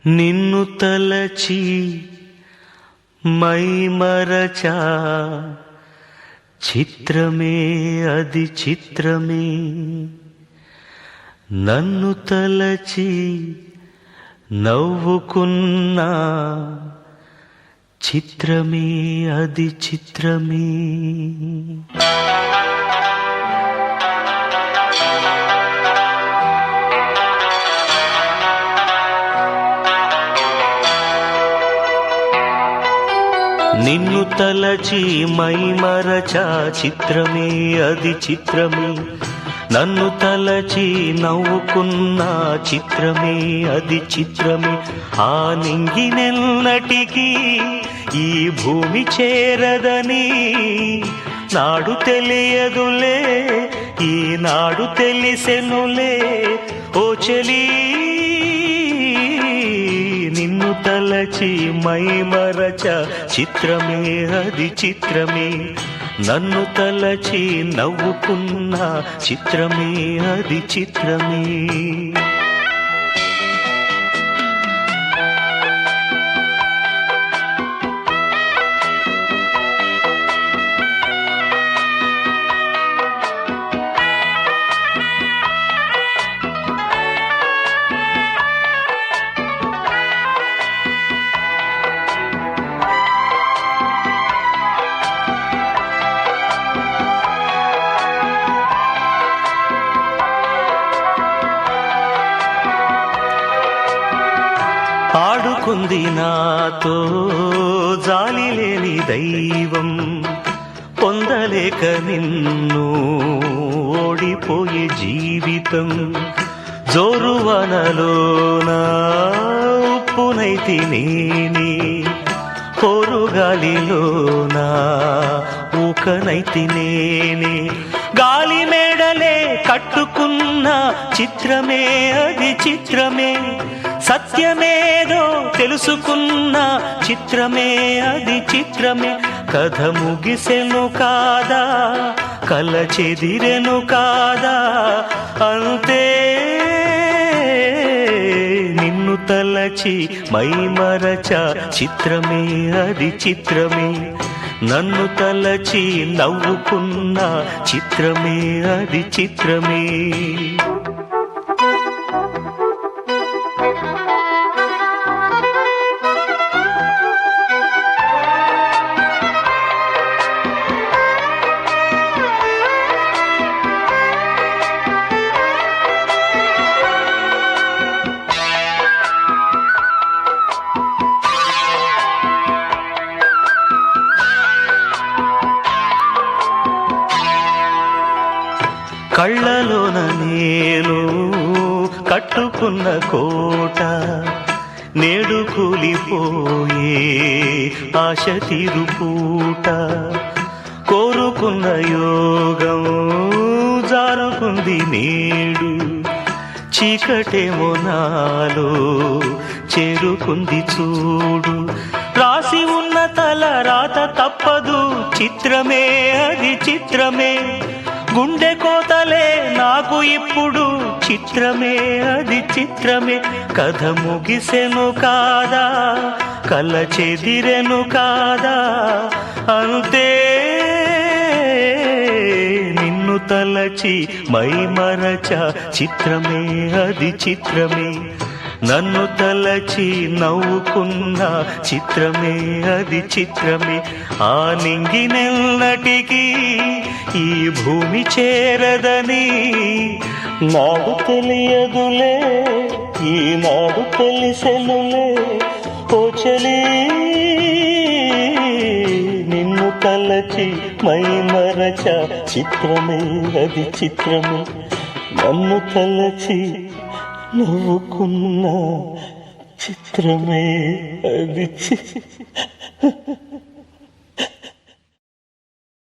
నిన్ను తలచి మైమరచా చిత్రమే అది చిత్రమే నన్ను తలచి నవ్వుకున్నా చిత్రమే అది చిత్రమే నిన్ను తలచి మైమరచా చిత్రమే అది చిత్రమే నన్ను తలచి నవ్వుకున్నా చిత్రమే అది చిత్రమే ఆ నింగినెన్నటికీ ఈ భూమి చేరదని నాడు తెలియదులే ఈనాడు తెలిసెనులే ఓ చెలి నిన్ను తలచి మైమరచ చిత్రమే అది చిత్రమే నన్ను తలచి నవ్వుకున్న చిత్రమే అది చిత్రమే ఆడుకుంది నాతో జాలి లేని దైవం పొందలేక నిన్ను ఓడిపోయే జీవితం జోరువనలోనా ఉప్పునైతి నేనే పొరుగాలిలోనా ఊకనైతి నేనే గాలి మేడలే కట్టుకున్న చిత్రమే అది చిత్రమే సత్యమేదో తెలుసుకున్న చిత్రమే అది చిత్రమే కథ ముగిసెను కాదా కల చెదిరెను కాదా అంతే నిన్ను తలచి మైమరచ చిత్రమే అది చిత్రమే నన్ను తలచి నవ్వుకున్న చిత్రమే అది చిత్రమే కళ్ళలోన నేను కట్టుకున్న కోట నేడు కూలిపోయే ఆశ తీరుపూట కోరుకున్న యోగం జారుకుంది నేడు చీకటేమో నాలో చేరుకుంది చూడు రాసి ఉన్న తల రాత తప్పదు చిత్రమే అది చిత్రమే గుండె కోతలే నాకు ఇప్పుడు చిత్రమే అది చిత్రమే కథ ముగిసెను కాదా కల చెదిరెను కాదా అంతే నిన్ను తలచి మైమరచ చిత్రమే అది చిత్రమే నన్ను తలచి నవ్వుకున్న చిత్రమే అది చిత్రమే ఆ నింగినెన్నటికీ ఈ భూమి చేరదని నాడు తెలియదులే ఈనాడు తెలిసెనులే ఓ చెలి నిన్ను తలచి మైమరచ చిత్రమే అది చిత్రమే నన్ను తలచి నవ్వుకున్న చిత్రమే అది